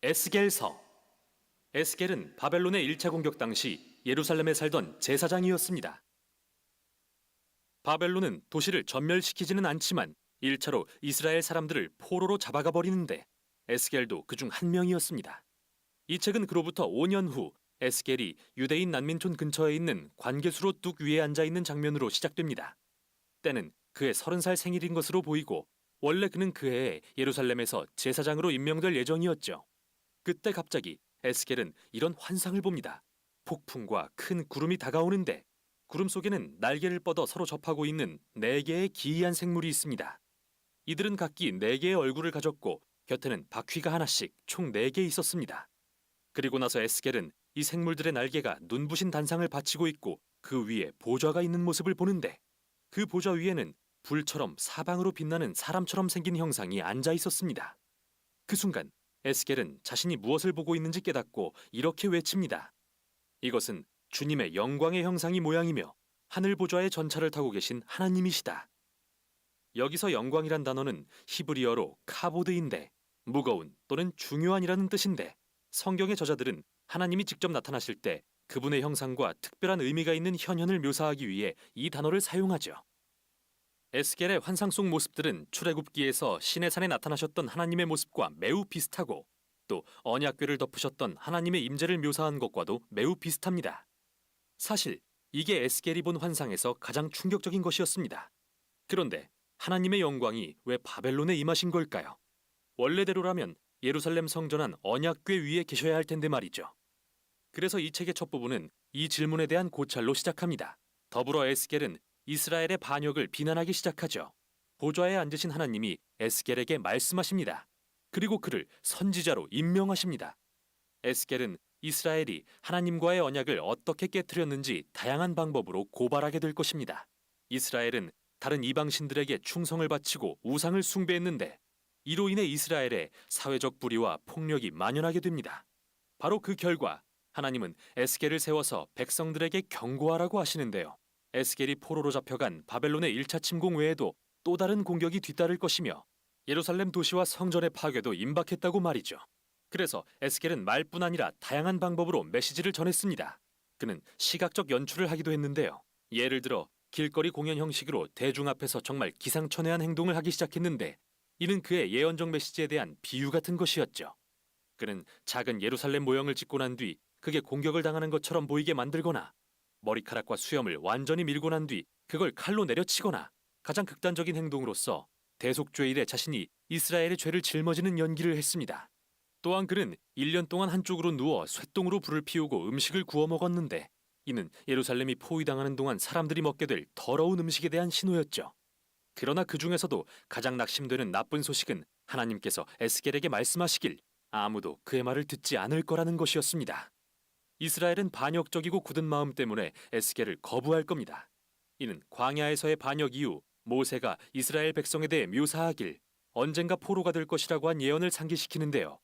에스겔서. 에스겔은 바벨론의 1차 공격 당시 예루살렘에 살던 제사장이었습니다. 바벨론은 도시를 전멸시키지는 않지만 1차로 이스라엘 사람들을 포로로 잡아가 버리는데 에스겔도 그중 한 명이었습니다. 이 책은 그로부터 5년 후 에스겔이 유대인 난민촌 근처에 있는 관계수로 뚝 위에 앉아 있는 장면으로 시작됩니다. 때는 그의 30살 생일인 것으로 보이고 원래 그는 그 해에 예루살렘에서 제사장으로 임명될 예정이었죠. 그때 갑자기 에스겔은 이런 환상을 봅니다. 폭풍과 큰 구름이 다가오는데 구름 속에는 날개를 뻗어 서로 접하고 있는 4개의 기이한 생물이 있습니다. 이들은 각기 4개의 얼굴을 가졌고 곁에는 바퀴가 하나씩 총 4개 있었습니다. 그리고 나서 에스겔은 이 생물들의 날개가 눈부신 단상을 받치고 있고 그 위에 보좌가 있는 모습을 보는데 그 보좌 위에는 불처럼 사방으로 빛나는 사람처럼 생긴 형상이 앉아 있었습니다. 그 순간 에스겔은 자신이 무엇을 보고 있는지 깨닫고 이렇게 외칩니다. 이것은 주님의 영광의 형상이 모양이며 하늘 보좌의 전차를 타고 계신 하나님이시다. 여기서 영광이란 단어는 히브리어로 카보드인데 무거운 또는 중요한이라는 뜻인데 성경의 저자들은 하나님이 직접 나타나실 때 그분의 형상과 특별한 의미가 있는 현현을 묘사하기 위해 이 단어를 사용하죠. 에스겔의 환상 속 모습들은 출애굽기에서 시내 산에 나타나셨던 하나님의 모습과 매우 비슷하고 또 언약궤를 덮으셨던 하나님의 임재를 묘사한 것과도 매우 비슷합니다. 사실 이게 에스겔이 본 환상에서 가장 충격적인 것이었습니다. 그런데 하나님의 영광이 왜 바벨론에 임하신 걸까요? 원래대로라면 예루살렘 성전 안 언약궤 위에 계셔야 할 텐데 말이죠. 그래서 이 책의 첫 부분은 이 질문에 대한 고찰로 시작합니다. 더불어 에스겔은 이스라엘의 반역을 비난하기 시작하죠. 보좌에 앉으신 하나님이 에스겔에게 말씀하십니다. 그리고 그를 선지자로 임명하십니다. 에스겔은 이스라엘이 하나님과의 언약을 어떻게 깨뜨렸는지 다양한 방법으로 고발하게 될 것입니다. 이스라엘은 다른 이방신들에게 충성을 바치고 우상을 숭배했는데 이로 인해 이스라엘의 사회적 불의와 폭력이 만연하게 됩니다. 바로 그 결과 하나님은 에스겔을 세워서 백성들에게 경고하라고 하시는데요. 에스겔이 포로로 잡혀간 바벨론의 1차 침공 외에도 또 다른 공격이 뒤따를 것이며 예루살렘 도시와 성전의 파괴도 임박했다고 말이죠. 그래서 에스겔은 말뿐 아니라 다양한 방법으로 메시지를 전했습니다. 그는 시각적 연출을 하기도 했는데요. 예를 들어 길거리 공연 형식으로 대중 앞에서 정말 기상천외한 행동을 하기 시작했는데 이는 그의 예언적 메시지에 대한 비유 같은 것이었죠. 그는 작은 예루살렘 모형을 짓고 난 뒤 그게 공격을 당하는 것처럼 보이게 만들거나 머리카락과 수염을 완전히 밀고 난 뒤 그걸 칼로 내려치거나 가장 극단적인 행동으로서 대속죄일에 자신이 이스라엘의 죄를 짊어지는 연기를 했습니다. 또한 그는 1년 동안 한쪽으로 누워 쇠똥으로 불을 피우고 음식을 구워 먹었는데 이는 예루살렘이 포위당하는 동안 사람들이 먹게 될 더러운 음식에 대한 신호였죠. 그러나 그 중에서도 가장 낙심되는 나쁜 소식은 하나님께서 에스겔에게 말씀하시길 아무도 그의 말을 듣지 않을 거라는 것이었습니다. 이스라엘은 반역적이고 굳은 마음 때문에 에스겔을 거부할 겁니다. 이는 광야에서의 반역 이후 모세가 이스라엘 백성에 대해 묘사하길 언젠가 포로가 될 것이라고 한 예언을 상기시키는데요.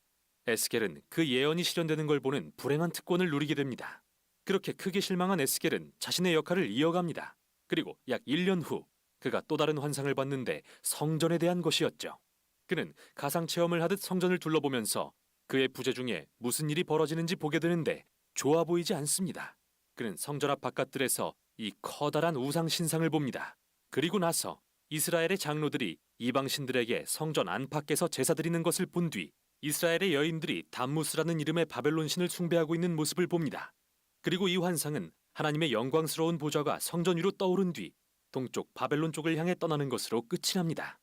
에스겔은 그 예언이 실현되는 걸 보는 불행한 특권을 누리게 됩니다. 그렇게 크게 실망한 에스겔은 자신의 역할을 이어갑니다. 그리고 약 1년 후 그가 또 다른 환상을 봤는데 성전에 대한 것이었죠. 그는 가상 체험을 하듯 성전을 둘러보면서 그의 부재 중에 무슨 일이 벌어지는지 보게 되는데 좋아 보이지 않습니다. 그는 성전 앞 바깥들에서 이 커다란 우상 신상을 봅니다. 그리고 나서 이스라엘의 장로들이 이방신들에게 성전 안팎에서 제사 드리는 것을 본 뒤 이스라엘의 여인들이 담무스라는 이름의 바벨론 신을 숭배하고 있는 모습을 봅니다. 그리고 이 환상은 하나님의 영광스러운 보좌가 성전 위로 떠오른 뒤 동쪽 바벨론 쪽을 향해 떠나는 것으로 끝이 납니다.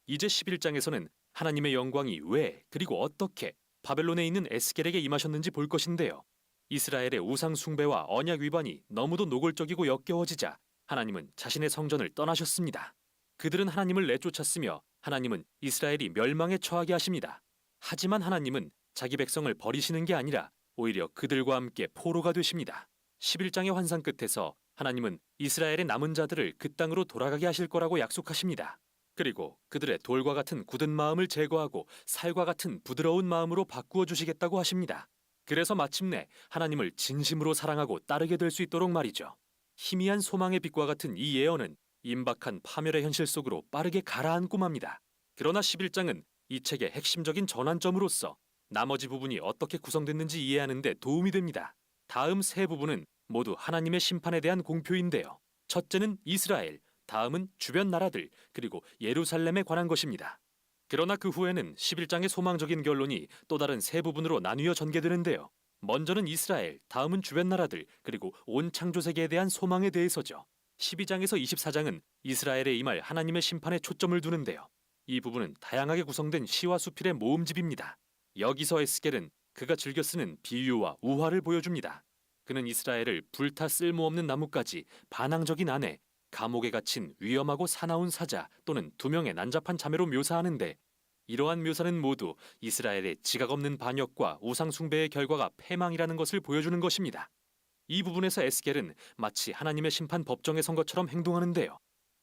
이제 11장에서는 하나님의 영광이 왜 그리고 어떻게 바벨론에 있는 에스겔에게 임하셨는지 볼 것인데요. 이스라엘의 우상 숭배와 언약 위반이 너무도 노골적이고 역겨워지자 하나님은 자신의 성전을 떠나셨습니다. 그들은 하나님을 내쫓았으며 하나님은 이스라엘이 멸망에 처하게 하십니다. 하지만 하나님은 자기 백성을 버리시는 게 아니라 오히려 그들과 함께 포로가 되십니다. 11장의 환상 끝에서 하나님은 이스라엘의 남은 자들을 그 땅으로 돌아가게 하실 거라고 약속하십니다. 그리고 그들의 돌과 같은 굳은 마음을 제거하고 살과 같은 부드러운 마음으로 바꾸어 주시겠다고 하십니다. 그래서 마침내 하나님을 진심으로 사랑하고 따르게 될 수 있도록 말이죠. 희미한 소망의 빛과 같은 이 예언은 임박한 파멸의 현실 속으로 빠르게 가라앉고 맙니다. 그러나 11장은 이 책의 핵심적인 전환점으로서 나머지 부분이 어떻게 구성됐는지 이해하는 데 도움이 됩니다. 다음 세 부분은 모두 하나님의 심판에 대한 공표인데요. 첫째는 이스라엘, 다음은 주변 나라들, 그리고 예루살렘에 관한 것입니다. 그러나 그 후에는 11장의 소망적인 결론이 또 다른 세 부분으로 나뉘어 전개되는데요. 먼저는 이스라엘, 다음은 주변 나라들, 그리고 온 창조 세계에 대한 소망에 대해서죠. 12장에서 24장은 이스라엘에 임할 하나님의 심판에 초점을 두는데요. 이 부분은 다양하게 구성된 시와 수필의 모음집입니다. 여기서 에스겔은 그가 즐겨 쓰는 비유와 우화를 보여줍니다. 그는 이스라엘을 불타 쓸모없는 나무까지 반항적인 아내, 감옥에 갇힌 위험하고 사나운 사자 또는 두 명의 난잡한 자매로 묘사하는데, 이러한 묘사는 모두 이스라엘의 지각 없는 반역과 우상 숭배의 결과가 패망이라는 것을 보여주는 것입니다. 이 부분에서 에스겔은 마치 하나님의 심판 법정에 선 것처럼 행동하는데요.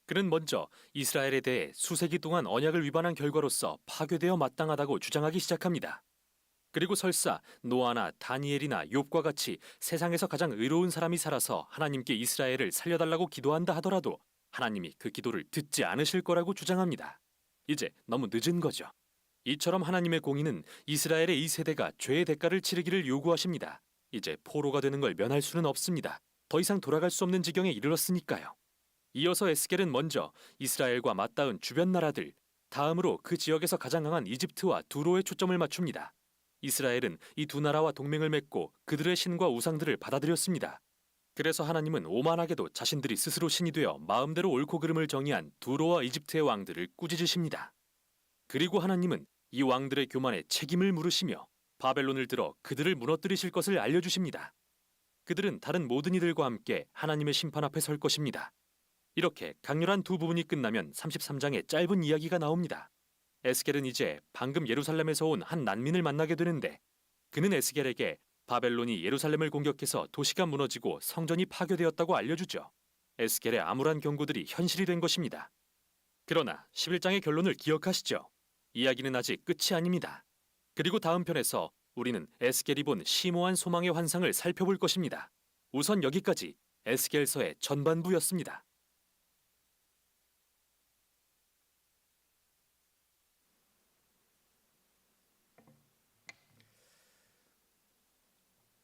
그는 먼저 이스라엘에 대해 수세기 동안 언약을 위반한 결과로서 파괴되어 마땅하다고 주장하기 시작합니다. 그리고 설사 노아나 다니엘이나 욥과 같이 세상에서 가장 의로운 사람이 살아서 하나님께 이스라엘을 살려달라고 기도한다 하더라도 하나님이 그 기도를 듣지 않으실 거라고 주장합니다. 이제 너무 늦은 거죠. 이처럼 하나님의 공의는 이스라엘의 이 세대가 죄의 대가를 치르기를 요구하십니다. 이제 포로가 되는 걸 면할 수는 없습니다. 더 이상 돌아갈 수 없는 지경에 이르렀으니까요. 이어서 에스겔은 먼저 이스라엘과 맞닿은 주변 나라들, 다음으로 그 지역에서 가장 강한 이집트와 두로에 초점을 맞춥니다. 이스라엘은 이 두 나라와 동맹을 맺고 그들의 신과 우상들을 받아들였습니다. 그래서 하나님은 오만하게도 자신들이 스스로 신이 되어 마음대로 옳고 그름을 정의한 두로와 이집트의 왕들을 꾸짖으십니다. 그리고 하나님은 이 왕들의 교만에 책임을 물으시며 바벨론을 들어 그들을 무너뜨리실 것을 알려주십니다. 그들은 다른 모든 이들과 함께 하나님의 심판 앞에 설 것입니다. 이렇게 강렬한 두 부분이 끝나면 33장의 짧은 이야기가 나옵니다. 에스겔은 이제 방금 예루살렘에서 온 한 난민을 만나게 되는데, 그는 에스겔에게 바벨론이 예루살렘을 공격해서 도시가 무너지고 성전이 파괴되었다고 알려주죠. 에스겔의 암울한 경고들이 현실이 된 것입니다. 그러나 11장의 결론을 기억하시죠? 이야기는 아직 끝이 아닙니다. 그리고 다음 편에서 우리는 에스겔이 본 심오한 소망의 환상을 살펴볼 것입니다. 우선 여기까지 에스겔서의 전반부였습니다.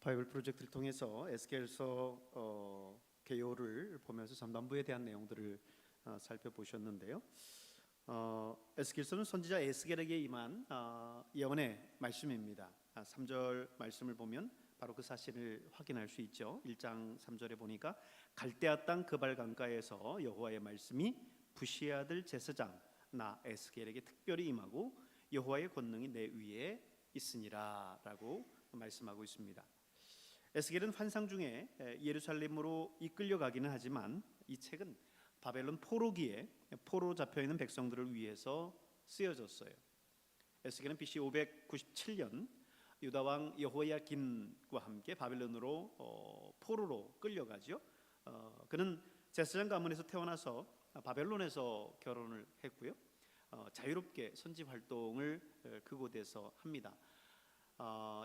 바이블 프로젝트를 통해서 에스겔서 개요를 보면서 전반부에 대한 내용들을 살펴보셨는데요. 에스겔서는 선지자 에스겔에게 임한 예언의 말씀입니다. 3절 말씀을 보면 바로 그 사실을 확인할 수 있죠. 1장 3절에 보니까 갈대아 땅 그발 강가에서 여호와의 말씀이 부시의 아들 제사장 나 에스겔에게 특별히 임하고 여호와의 권능이 내 위에 있으니라라고 말씀하고 있습니다. 에스겔은 환상 중에 예루살렘으로 이끌려가기는 하지만 이 책은 바벨론 포로기에 포로 잡혀 있는 백성들을 위해서 쓰여졌어요. 에스겔은 BC 597년 유다 왕 여호야긴과 함께 바벨론으로 포로로 끌려가죠. 그는 제사장 가문에서 태어나서 바벨론에서 결혼을 했고요. 자유롭게 선지 활동을 그곳에서 합니다.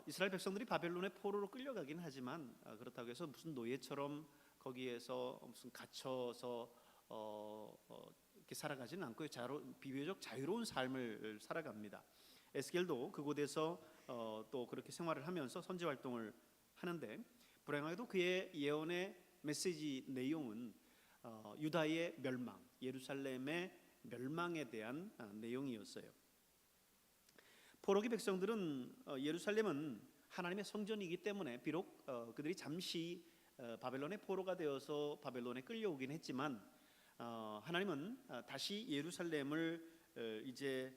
이스라엘 백성들이 바벨론의 포로로 끌려가긴 하지만 그렇다고 해서 무슨 노예처럼 거기에서 무슨 갇혀서 이렇게 살아가지는 않고요. 비교적 자유로운 삶을 살아갑니다. 에스겔도 그곳에서 또 그렇게 생활을 하면서 선지 활동을 하는데, 불행하게도 그의 예언의 메시지 내용은 유다의 멸망, 예루살렘의 멸망에 대한 내용이었어요. 포로기 백성들은 예루살렘은 하나님의 성전이기 때문에 비록 그들이 잠시 바벨론의 포로가 되어서 바벨론에 끌려오긴 했지만 하나님은 다시 예루살렘을 이제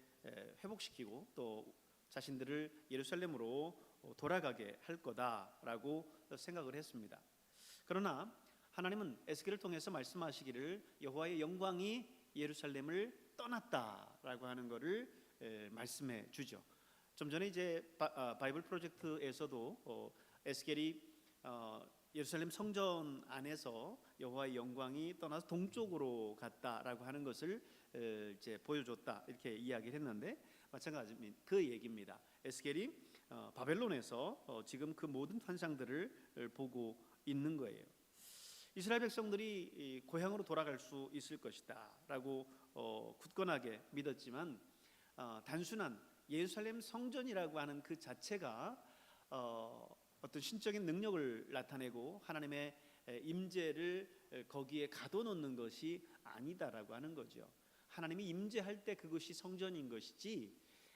회복시키고 또 자신들을 예루살렘으로 돌아가게 할 거다라고 생각을 했습니다. 그러나 하나님은 에스겔을 통해서 말씀하시기를 여호와의 영광이 예루살렘을 떠났다라고 하는 것을 말씀해 주죠. 좀 전에 이제 바이블 프로젝트에서도 에스겔이 예루살렘 성전 안에서 여호와의 영광이 떠나서 동쪽으로 갔다라고 하는 것을 이제 보여줬다 이렇게 이야기를 했는데, 마찬가지 그 얘기입니다. 에스겔이 바벨론에서 지금 그 모든 환상들을 보고 있는 거예요. 이스라엘 백성들이 고향으로 돌아갈 수 있을 것이다라고 굳건하게 믿었지만 단순한 예루살렘 성전이라고 하는 그 자체가 어떤 신적인 능력을 나타내고 하나님의 임재를 거기에 가둬놓는 것이 아니다라고 하는 거죠. 하나님이 임재할 때 그것이 성전인 것이지,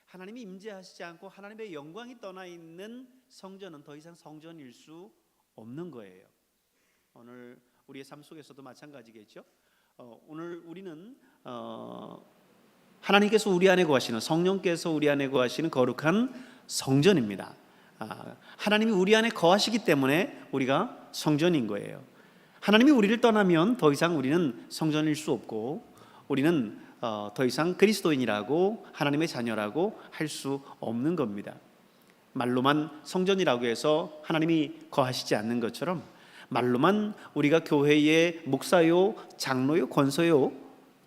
하나님이 임재하시지 않고 하나님의 영광이 떠나 있는 성전은 더 이상 성전일 수 없는 거예요. 오늘 우리의 삶 속에서도 마찬가지겠죠. 오늘 우리는 하나님께서 우리 안에 거하시는, 성령께서 우리 안에 거하시는 거룩한 성전입니다. 하나님이 우리 안에 거하시기 때문에 우리가 성전인 거예요. 하나님이 우리를 떠나면 더 이상 우리는 성전일 수 없고, 우리는 더 이상 그리스도인이라고, 하나님의 자녀라고 할 수 없는 겁니다. 말로만 성전이라고 해서 하나님이 거하시지 않는 것처럼, 말로만 우리가 교회의 목사요, 장로요, 권소요,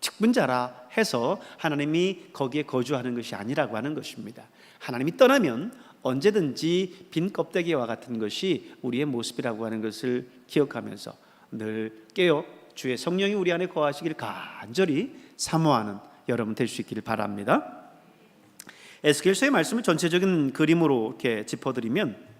직분자라 해서 하나님이 거기에 거주하는 것이 아니라고 하는 것입니다. 하나님이 떠나면 언제든지 빈 껍데기와 같은 것이 우리의 모습이라고 하는 것을 기억하면서 늘 깨어 주의 성령이 우리 안에 거하시길 간절히 사모하는 여러분 될 수 있기를 바랍니다. 에스겔서의 말씀을 전체적인 그림으로 이렇게 짚어드리면,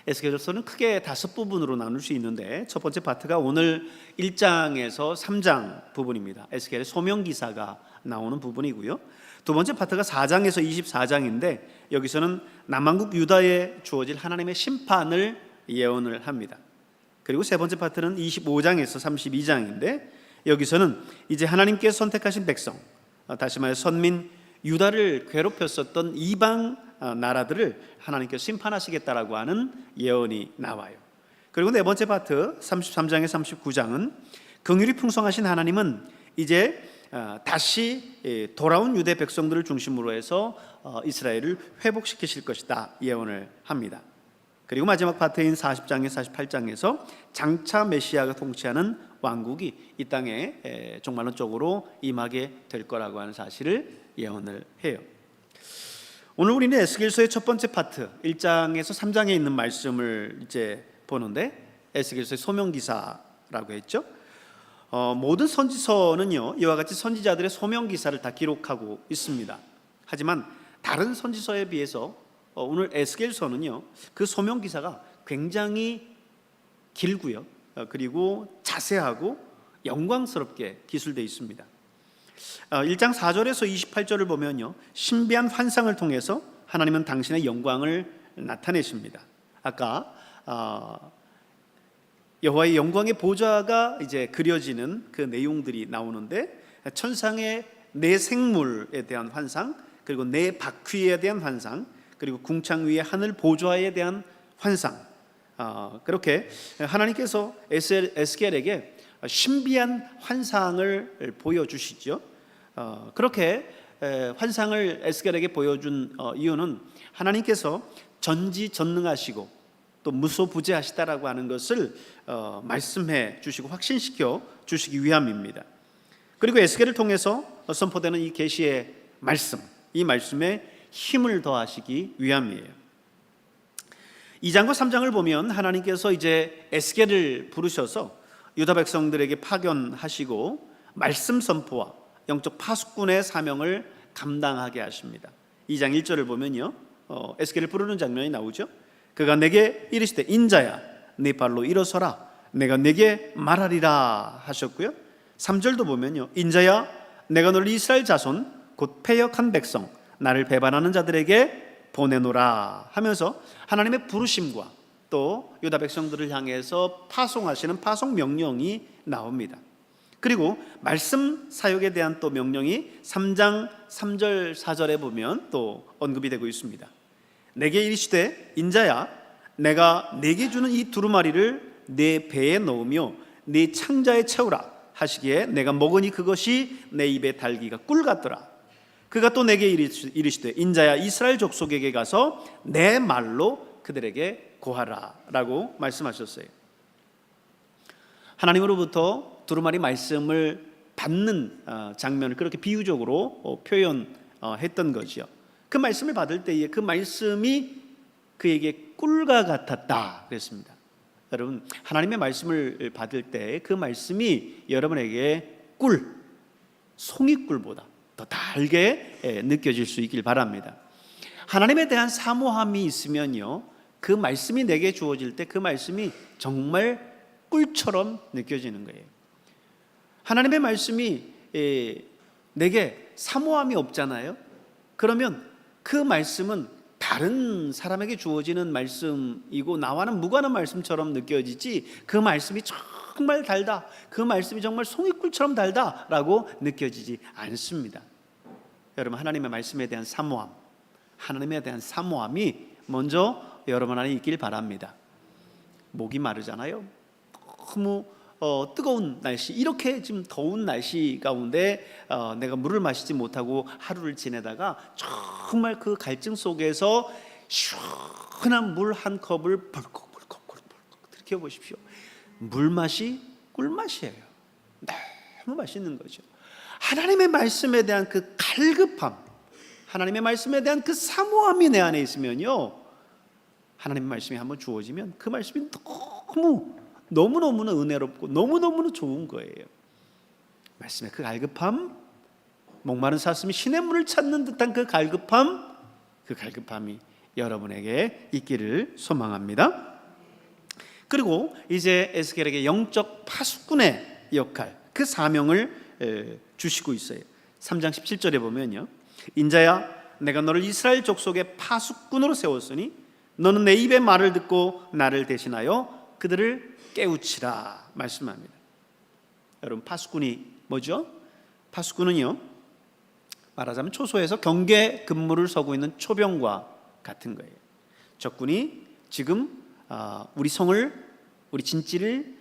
에스겔서는 크게 5부분으로 나눌 수 있는데, 첫 번째 파트가 오늘 1장에서 3장 부분입니다. 에스겔의 소명기사가 나오는 부분이고요. 두 번째 파트가 4장에서 24장인데, 여기서는 남왕국 유다에 주어질 하나님의 심판을 예언을 합니다. 그리고 세 번째 파트는 25장에서 32장인데, 여기서는 이제 하나님께서 선택하신 백성, 다시 말해 선민 유다를 괴롭혔었던 이방 나라들을 하나님께서 심판하시겠다라고 하는 예언이 나와요. 그리고 네 번째 파트 33장에서 39장은 긍휼이 풍성하신 하나님은 이제 다시 돌아온 유대 백성들을 중심으로 해서 이스라엘을 회복시키실 것이다 예언을 합니다. 그리고 마지막 파트인 40장에서 48장에서 장차 메시아가 통치하는 왕국이 이 땅에 종말론적으로 임하게 될 거라고 하는 사실을 예언을 해요. 오늘 우리는 에스겔서의 첫 번째 파트 1장에서 3장에 있는 말씀을 이제 보는데, 에스겔서의 소명기사라고 했죠. 모든 선지서는요, 이와 같이 선지자들의 소명기사를 다 기록하고 있습니다. 하지만 다른 선지서에 비해서 오늘 에스겔서는요, 그 소명기사가 굉장히 길고요, 그리고 자세하고 영광스럽게 기술되어 있습니다. 1장 4절에서 28절을 보면요, 신비한 환상을 통해서 하나님은 당신의 영광을 나타내십니다. 아까 여호와의 영광의 보좌가 이제 그려지는 그 내용들이 나오는데, 천상의 네 생물에 대한 환상, 그리고 네 바퀴에 대한 환상, 그리고 궁창 위의 하늘 보좌에 대한 환상, 그렇게 하나님께서 에스겔에게 신비한 환상을 보여주시죠. 그렇게 환상을 에스겔에게 보여준 이유는 하나님께서 전지전능하시고 또 무소부재하시다라고 하는 것을 말씀해 주시고 확신시켜 주시기 위함입니다. 그리고 에스겔을 통해서 선포되는 이 계시의 말씀, 이 말씀에 힘을 더하시기 위함이에요. 2장과 3장을 보면 하나님께서 이제 에스겔을 부르셔서 유다 백성들에게 파견하시고 말씀 선포와 영적 파수꾼의 사명을 감당하게 하십니다. 2장 1절을 보면요, 에스겔을 부르는 장면이 나오죠. 그가 내게 이르시되 인자야 네 발로 일어서라 내가 내게 말하리라 하셨고요. 3절도 보면요, 인자야 내가 너를 이스라엘 자손 곧 패역한 백성 나를 배반하는 자들에게 보내노라 하면서 하나님의 부르심과 또 유다 백성들을 향해서 파송하시는 파송 명령이 나옵니다. 그리고 말씀 사역에 대한 또 명령이 3장 3절 4절에 보면 또 언급이 되고 있습니다. 내게 이르시되 인자야 내가 내게 주는 이 두루마리를 내 배에 넣으며 네 창자에 채우라 하시기에 내가 먹으니 그것이 내 입에 달기가 꿀 같더라. 그가 또 내게 이르시되 인자야 이스라엘 족속에게 가서 내 말로 그들에게 고하라 라고 말씀하셨어요. 하나님으로부터 두루마리 말씀을 받는 장면을 그렇게 비유적으로 표현했던 거죠. 그 말씀을 받을 때에 그 말씀이 그에게 꿀과 같았다 그랬습니다. 여러분, 하나님의 말씀을 받을 때 그 말씀이 여러분에게 꿀, 송이꿀보다 더 달게 느껴질 수 있길 바랍니다. 하나님에 대한 사모함이 있으면요, 그 말씀이 내게 주어질 때 그 말씀이 정말 꿀처럼 느껴지는 거예요. 하나님의 말씀이 내게 사모함이 없잖아요. 그러면 그 말씀은 다른 사람에게 주어지는 말씀이고 나와는 무관한 말씀처럼 느껴지지, 그 말씀이 정말 달다, 그 말씀이 정말 송이꿀처럼 달다라고 느껴지지 않습니다. 여러분, 하나님의 말씀에 대한 사모함, 하나님에 대한 사모함이 먼저 여러분 안에 있길 바랍니다. 목이 마르잖아요. 너무 뜨거운 날씨, 이렇게 지금 더운 날씨 가운데 내가 물을 마시지 못하고 하루를 지내다가 정말 그 갈증 속에서 시원한 물 한 컵을 벌컥 들이켜보십시오. 물맛이 꿀맛이에요. 너무 맛있는 거죠. 하나님의 말씀에 대한 그 갈급함, 하나님의 말씀에 대한 그 사모함이 내 안에 있으면요, 하나님의 말씀이 한번 주어지면 그 말씀이 너무너무나 은혜롭고 너무너무나 좋은 거예요. 말씀의 그 갈급함, 목마른 사슴이 시냇물을 찾는 듯한 그 갈급함이 여러분에게 있기를 소망합니다. 그리고 이제 에스겔에게 영적 파수꾼의 역할, 그 사명을 주시고 있어요. 3장 17절에 보면요, 인자야, 내가 너를 이스라엘 족속의 파수꾼으로 세웠으니 너는 내 입의 말을 듣고 나를 대신하여 그들을 깨우치라 말씀합니다. 여러분, 파수꾼이 뭐죠? 파수꾼은요, 말하자면 초소에서 경계 근무를 서고 있는 초병과 같은 거예요. 적군이 지금 우리 성을, 우리 진지를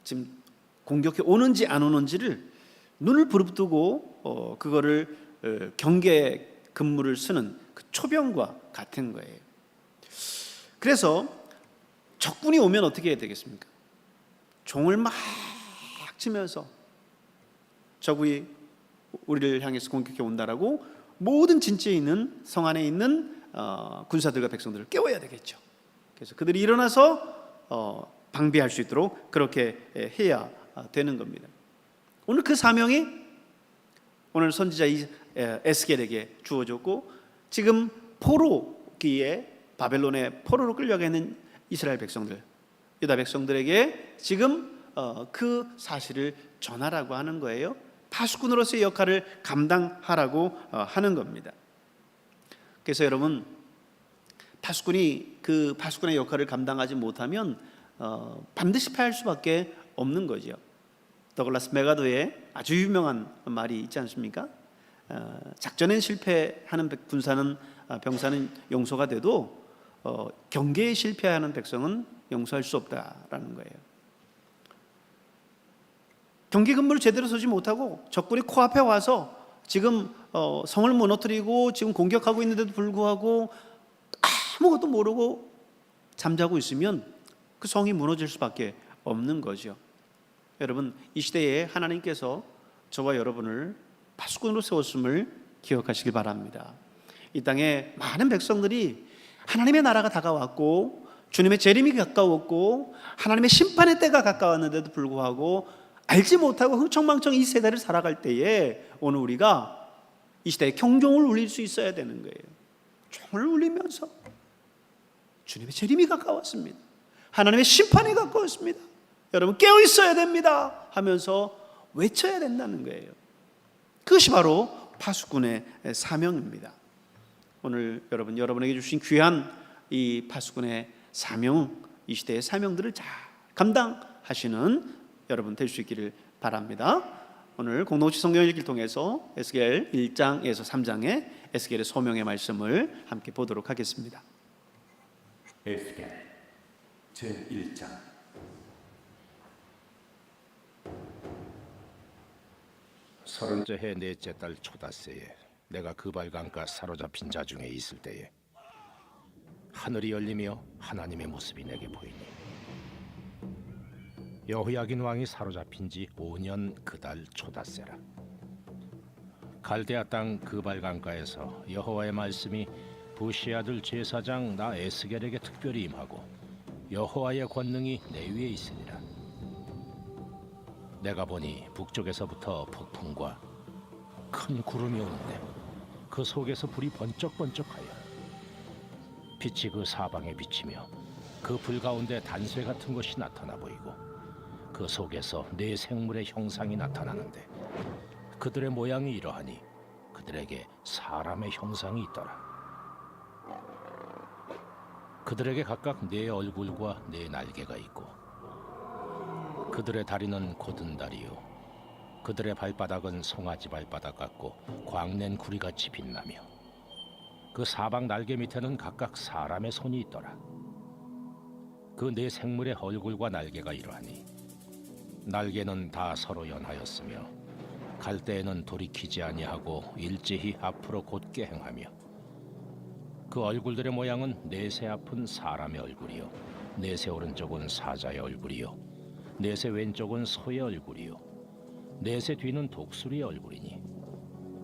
지금 공격해 오는지 안 오는지를 눈을 부릅뜨고 그거를 경계 근무를 쓰는 그 초병과 같은 거예요. 그래서 적군이 오면 어떻게 해야 되겠습니까? 종을 막 치면서 적이 우리를 향해서 공격해 온다라고 모든 진지에 있는 성 안에 있는 군사들과 백성들을 깨워야 되겠죠. 그래서 그들이 일어나서 방비할 수 있도록 그렇게 해야 되는 겁니다. 오늘 그 사명이 오늘 선지자 에스겔에게 주어졌고, 지금 포로기에 바벨론의 포로로 끌려가 있는 이스라엘 백성들, 유다 백성들에게 지금 그 사실을 전하라고 하는 거예요. 파수꾼으로서의 역할을 감당하라고 하는 겁니다. 그래서 여러분, 파수꾼이 그 파수꾼의 역할을 감당하지 못하면 반드시 패할 수밖에 없는 거죠. 더글라스 메가더의 아주 유명한 말이 있지 않습니까? 작전엔 실패하는 병사는 용서가 돼도 경계에 실패하는 백성은 용서할 수 없다라는 거예요. 경계 근무를 제대로 서지 못하고 적군이 코앞에 와서 지금 성을 무너뜨리고 지금 공격하고 있는데도 불구하고 아무것도 모르고 잠자고 있으면 그 성이 무너질 수밖에 없는 거죠. 여러분, 이 시대에 하나님께서 저와 여러분을 파수꾼으로 세웠음을 기억하시길 바랍니다. 이 땅에 많은 백성들이 하나님의 나라가 다가왔고 주님의 재림이 가까웠고 하나님의 심판의 때가 가까웠는데도 불구하고 알지 못하고 흥청망청 이 세대를 살아갈 때에 오늘 우리가 이 시대에 경종을 울릴 수 있어야 되는 거예요. 종을 울리면서 주님의 재림이 가까웠습니다. 하나님의 심판이 가까웠습니다. 여러분, 깨어 있어야 됩니다 하면서 외쳐야 된다는 거예요. 그것이 바로 파수꾼의 사명입니다. 오늘 여러분에게 주신 귀한 이 파수꾼의 사명, 이 시대의 사명들을 잘 감당하시는 여러분 될 수 있기를 바랍니다. 오늘 공동체 성경 읽기를 통해서 에스겔 1장에서 3장의 에스겔의 소명의 말씀을 함께 보도록 하겠습니다. 에스겔 제1장. 서른째 해 넷째 달 초닷새에 내가 그발 강가 사로잡힌 자 중에 있을 때에 하늘이 열리며 하나님의 모습이 내게 보이니 여호야긴 왕이 사로잡힌 지 5년 그 달 초닷새라. 갈대아 땅 그발 강가에서 여호와의 말씀이 부시 아들 제사장 나 에스겔에게 특별히 임하고 여호와의 권능이 내 위에 있으니라. 내가 보니 북쪽에서부터 폭풍과 큰 구름이 오는데 그 속에서 불이 번쩍번쩍하여 빛이 그 사방에 비치며 그 불 가운데 단쇠 같은 것이 나타나 보이고 그 속에서 네 생물의 형상이 나타나는데 그들의 모양이 이러하니 그들에게 사람의 형상이 있더라. 그들에게 각각 네 얼굴과 네 날개가 있고 그들의 다리는 곧은 다리요 그들의 발바닥은 송아지 발바닥 같고 광낸 구리같이 빛나며 그 사방 날개 밑에는 각각 사람의 손이 있더라. 그 네 생물의 얼굴과 날개가 이러하니 날개는 다 서로 연하였으며 갈 때에는 돌이키지 아니하고 일제히 앞으로 곧게 행하며 그 얼굴들의 모양은 넷의 앞은 사람의 얼굴이요 넷의 오른쪽은 사자의 얼굴이요 넷의 왼쪽은 소의 얼굴이요 넷의 뒤는 독수리의 얼굴이니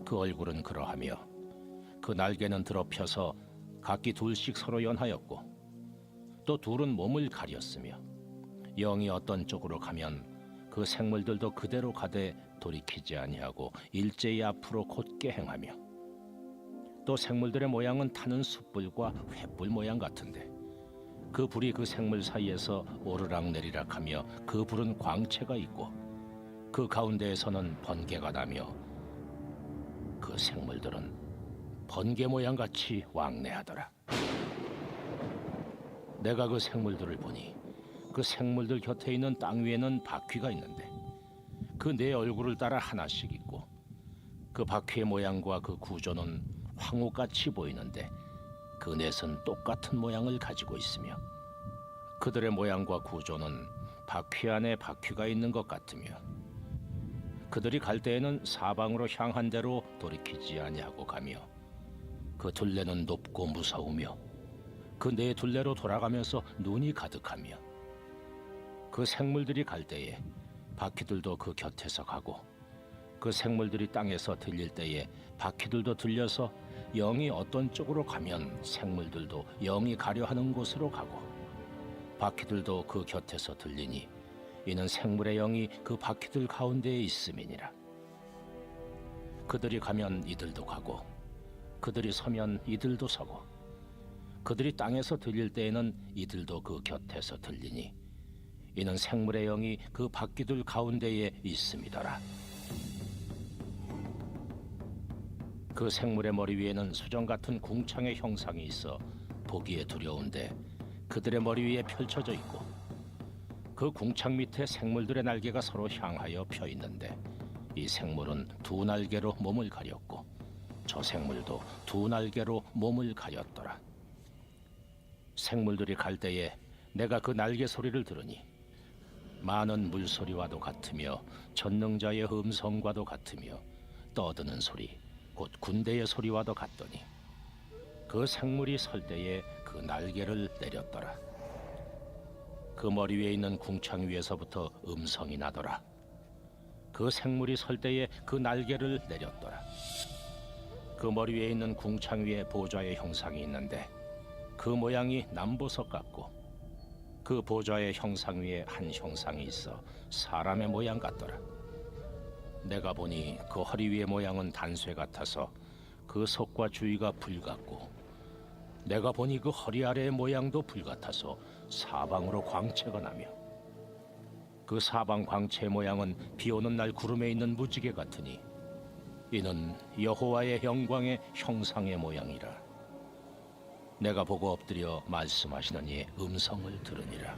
그 얼굴은 그러하며 그 날개는 드러펴서 각기 둘씩 서로 연하였고 또 둘은 몸을 가렸으며 영이 어떤 쪽으로 가면 그 생물들도 그대로 가되 돌이키지 아니하고 일제히 앞으로 곧게 행하며 또 생물들의 모양은 타는 숯불과 횃불 모양 같은데 그 불이 그 생물 사이에서 오르락내리락 하며 그 불은 광채가 있고 그 가운데에서는 번개가 나며 그 생물들은 번개 모양같이 왕래하더라. 내가 그 생물들을 보니 그 생물들 곁에 있는 땅 위에는 바퀴가 있는데 그 네 얼굴을 따라 하나씩 있고 그 바퀴의 모양과 그 구조는 황옥같이 보이는데 그 넷은 똑같은 모양을 가지고 있으며 그들의 모양과 구조는 바퀴 안에 바퀴가 있는 것 같으며 그들이 갈 때에는 사방으로 향한 대로 돌이키지 아니하고 가며 그 둘레는 높고 무서우며 그 네 둘레로 돌아가면서 눈이 가득하며 그 생물들이 갈 때에 바퀴들도 그 곁에서 가고 그 생물들이 땅에서 들릴 때에 바퀴들도 들려서 영이 어떤 쪽으로 가면 생물들도 영이 가려 하는 곳으로 가고 바퀴들도 그 곁에서 들리니 이는 생물의 영이 그 바퀴들 가운데에 있음이니라. 그들이 가면 이들도 가고 그들이 서면 이들도 서고 그들이 땅에서 들릴 때에는 이들도 그 곁에서 들리니 이는 생물의 영이 그 바퀴들 가운데에 있음이더라. 그 생물의 머리 위에는 수정 같은 궁창의 형상이 있어 보기에 두려운데 그들의 머리 위에 펼쳐져 있고 그 궁창 밑에 생물들의 날개가 서로 향하여 펴 있는데 이 생물은 두 날개로 몸을 가렸고 저 생물도 두 날개로 몸을 가렸더라. 생물들이 갈 때에 내가 그 날개 소리를 들으니 많은 물소리와도 같으며 전능자의 음성과도 같으며 떠드는 소리 곧 군대의 소리와도 같더니 그 생물이 설 때에 그 날개를 내렸더라. 그 머리 위에 있는 궁창 위에서부터 음성이 나더라. 그 생물이 설 때에 그 날개를 내렸더라. 그 머리 위에 있는 궁창 위에 보좌의 형상이 있는데 그 모양이 남보석 같고 그 보좌의 형상 위에 한 형상이 있어 사람의 모양 같더라. 내가 보니 그 허리 위의 모양은 단쇠 같아서 그 속과 주위가 불 같고 내가 보니 그 허리 아래의 모양도 불 같아서 사방으로 광채가 나며 그 사방 광채의 모양은 비 오는 날 구름에 있는 무지개 같으니 이는 여호와의 영광의 형상의 모양이라. 내가 보고 엎드려 말씀하시는 이의 음성을 들으니라.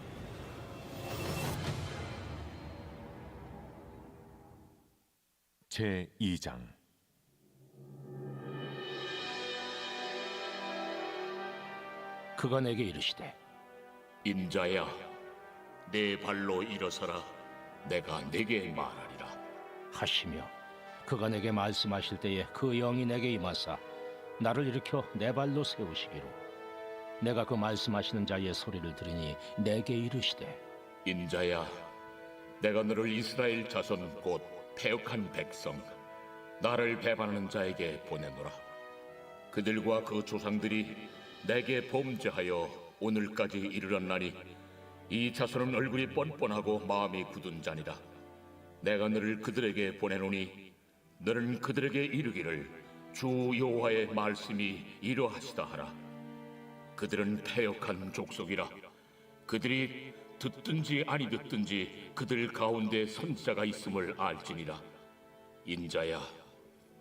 제 2장. 그가 내게 이르시되 인자야, 내 발로 일어서라. 내가 네게 말하리라. 하시며 그가 내게 말씀하실 때에 그 영이 내게 임하사 나를 일으켜 내 발로 세우시기로 내가 그 말씀하시는 자의 소리를 들으니 내게 이르시되 인자야, 내가 너를 이스라엘 자손 곧 패역한 백성, 나를 배반하는 자에게 보내노라. 그들과 그 조상들이 내게 범죄하여 오늘까지 이르렀나니 이 자손은 얼굴이 뻔뻔하고 마음이 굳은 자니라. 내가 너를 그들에게 보내노니 너는 그들에게 이르기를 주 여호와의 말씀이 이러하시다 하라. 그들은 패역한 족속이라. 그들이 듣든지 아니 듣든지 그들 가운데 선지자가 있음을 알지니라. 인자야,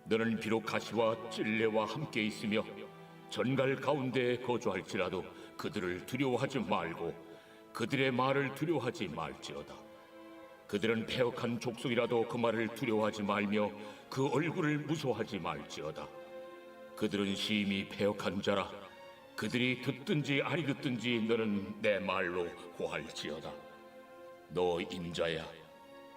너는 비록 가시와 찔레와 함께 있으며 전갈 가운데 거주할지라도 그들을 두려워하지 말고 그들의 말을 두려워하지 말지어다. 그들은 패역한 족속이라도 그 말을 두려워하지 말며 그 얼굴을 무서워하지 말지어다. 그들은 심히 패역한 자라. 그들이 듣든지 아니 듣든지 너는 내 말로 고할지어다. 너 인자야,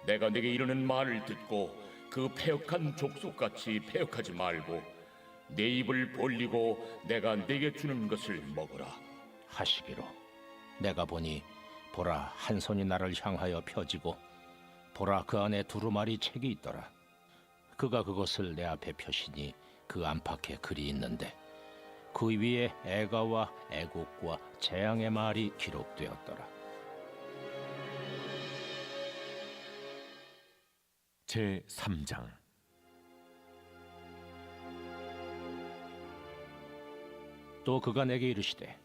내가 네게 이르는 말을 듣고 그 패역한 족속같이 패역하지 말고 내 입을 벌리고 내가 네게 주는 것을 먹어라. 하시기로 내가 보니 보라 한 손이 나를 향하여 펴지고 보라 그 안에 두루마리 책이 있더라. 그가 그것을 내 앞에 펴시니 그 안팎에 글이 있는데 그 위에 애가와 애곡과 재앙의 말이 기록되었더라. 제 3장. 또 그가 내게 이르시되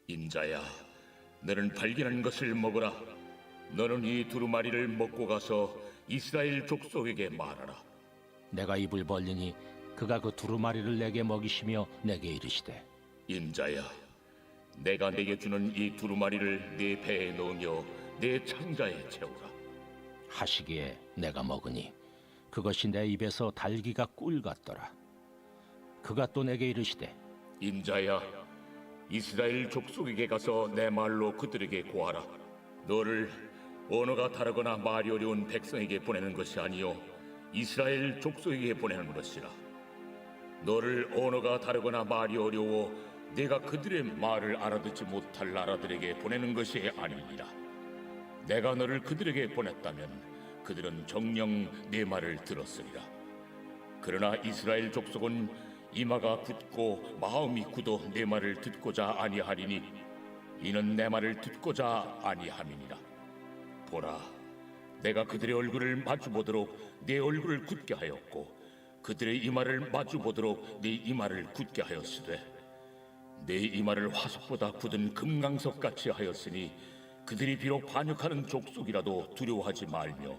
인자야, 너는 발견한 것을 먹어라. 너는 이 두루마리를 먹고 가서 이스라엘 족속에게 말하라. 내가 입을 벌리니 그가 그 두루마리를 내게 먹이시며 내게 이르시되 인자야, 내가 네게 주는 이 두루마리를 네 배에 넣으며 내 창자에 채우라. 하시기에 내가 먹으니 그것이 내 입에서 달기가 꿀 같더라. 그가 또 내게 이르시되 인자야, 이스라엘 족속에게 가서 내 말로 그들에게 고하라. 너를 언어가 다르거나 말이 어려운 백성에게 보내는 것이 아니요 이스라엘 족속에게 보내는 것이라. 너를 언어가 다르거나 말이 어려워 내가 그들의 말을 알아듣지 못할 나라들에게 보내는 것이 아니니라. 내가 너를 그들에게 보냈다면 그들은 정녕 내 말을 들었으리라. 그러나 이스라엘 족속은 이마가 굳고 마음이 굳어 내 말을 듣고자 아니하리니 이는 내 말을 듣고자 아니함이니라. 보라, 내가 그들의 얼굴을 마주보도록 내 얼굴을 굳게 하였고 그들의 이마를 마주보도록 내 이마를 굳게 하였으되 내 이마를 화석보다 굳은 금강석같이 하였으니 그들이 비록 반역하는 족속이라도 두려워하지 말며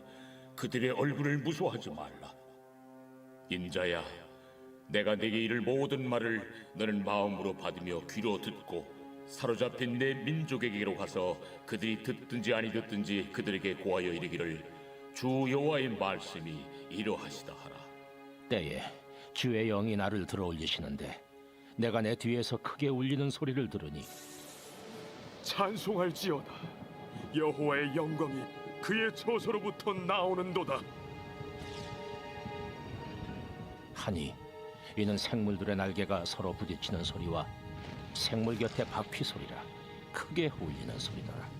그들의 얼굴을 무서워하지 말라. 인자야, 내가 네게 이를 모든 말을 너는 마음으로 받으며 귀로 듣고 사로잡힌 내 민족에게로 가서 그들이 듣든지 아니 듣든지 그들에게 고하여 이르기를 주 여호와의 말씀이 이러하시다 하라. 때에 주의 영이 나를 들어올리시는데 내가 내 뒤에서 크게 울리는 소리를 들으니 찬송할지어다. 여호와의 영광이 그의 처소로부터 나오는도다. 하니 이는 생물들의 날개가 서로 부딪히는 소리와 생물 곁에 바퀴 소리라 크게 울리는 소리더라.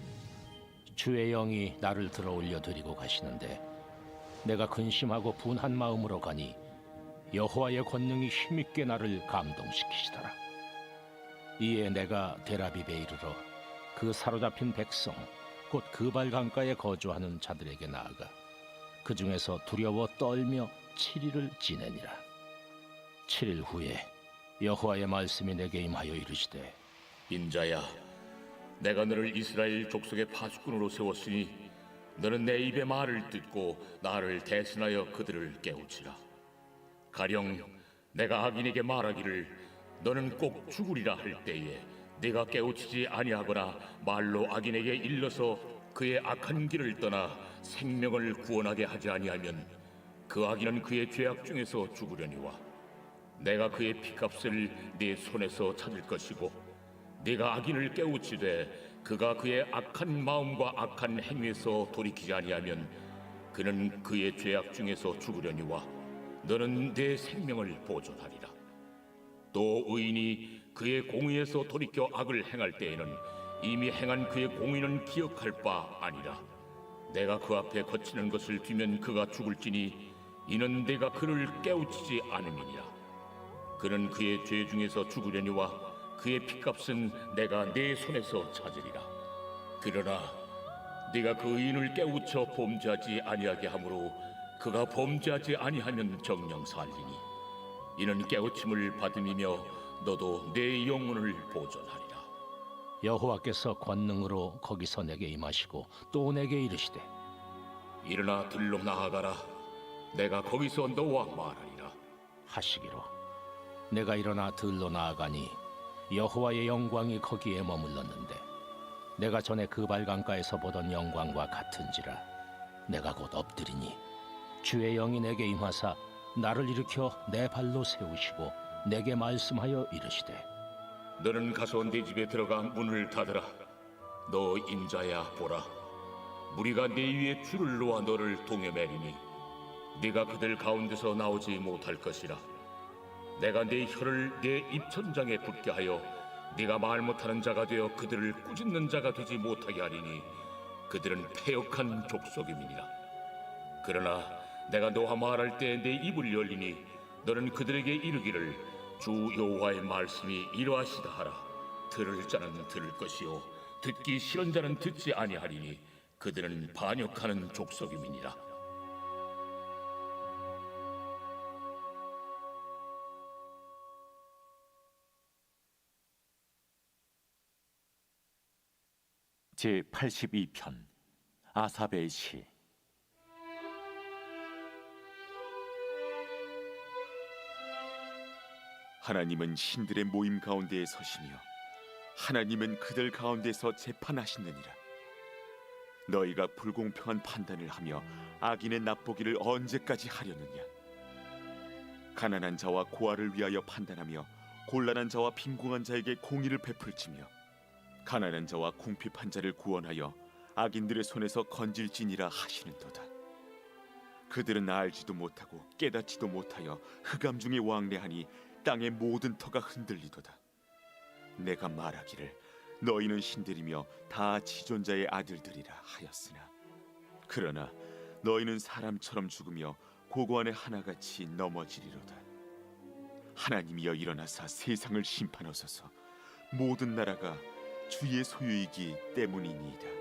주의 영이 나를 들어올려 드리고 가시는데 내가 근심하고 분한 마음으로 가니 여호와의 권능이 힘있게 나를 감동시키시더라. 이에 내가 데라비베 이르러 그 사로잡힌 백성 곧 그발 강가에 거주하는 자들에게 나아가 그 중에서 두려워 떨며 7일을 지내니라. 7일 후에 여호와의 말씀이 내게 임하여 이르시되 인자야, 내가 너를 이스라엘 족속의 파수꾼으로 세웠으니 너는 내 입의 말을 듣고 나를 대신하여 그들을 깨우치라. 가령 내가 악인에게 말하기를 너는 꼭 죽으리라 할 때에 네가 깨우치지 아니하거나 말로 악인에게 일러서 그의 악한 길을 떠나 생명을 구원하게 하지 아니하면 그 악인은 그의 죄악 중에서 죽으려니와 내가 그의 피값을 네 손에서 찾을 것이고 네가 악인을 깨우치되 그가 그의 악한 마음과 악한 행위에서 돌이키지 아니하면 그는 그의 죄악 중에서 죽으려니와 너는 내 생명을 보존하리라. 또 의인이 그의 공의에서 돌이켜 악을 행할 때에는 이미 행한 그의 공의는 기억할 바 아니라 내가 그 앞에 거치는 것을 두면 그가 죽을지니 이는 내가 그를 깨우치지 않음이니라. 그는 그의 죄 중에서 죽으려니와 그의 피값은 내가 내 손에서 찾으리라. 그러나 네가 그 의인을 깨우쳐 범죄하지 아니하게 하므로 그가 범죄하지 아니하면 정령 살리니 이는 깨우침을 받음이며 너도 내 영혼을 보존하리라. 여호와께서 권능으로 거기서 내게 임하시고 또 내게 이르시되 일어나 들로 나아가라. 내가 거기서 너와 말하리라. 하시기로 내가 일어나 들로 나아가니 여호와의 영광이 거기에 머물렀는데 내가 전에 그 발강가에서 보던 영광과 같은지라. 내가 곧 엎드리니 주의 영이 내게 임하사 나를 일으켜 내 발로 세우시고 내게 말씀하여 이르시되 너는 가서 네 집에 들어가 문을 닫으라. 너 인자야 보라. 무리가 네 위에 줄을 놓아 너를 동여매리니 네가 그들 가운데서 나오지 못할 것이라. 내가 네 혀를 네 입천장에 붙게 하여 네가 말 못하는 자가 되어 그들을 꾸짖는 자가 되지 못하게 하리니 그들은 패역한 족속임이니라. 그러나 내가 너와 말할 때 내 입을 열리니 너는 그들에게 이르기를 주 여호와의 말씀이 이러하시다 하라. 들을 자는 들을 것이요 듣기 싫은 자는 듣지 아니하리니 그들은 반역하는 족속임이니라. 제 82편 아삽의 시. 하나님은 신들의 모임 가운데에 서시며 하나님은 그들 가운데서 재판하시느니라. 너희가 불공평한 판단을 하며 악인의 납보기를 언제까지 하려느냐. 가난한 자와 고아를 위하여 판단하며 곤란한 자와 빈궁한 자에게 공의를 베풀지며 가난한 자와 궁핍한 자를 구원하여 악인들의 손에서 건질지니라 하시는도다. 그들은 알지도 못하고 깨닫지도 못하여 흑암 중에 왕래하니 땅의 모든 터가 흔들리도다. 내가 말하기를 너희는 신들이며 다 지존자의 아들들이라 하였으나 그러나 너희는 사람처럼 죽으며 고고 안에 하나같이 넘어지리로다. 하나님이여 일어나사 세상을 심판하소서. 모든 나라가 주의 소유이기 때문이니이다.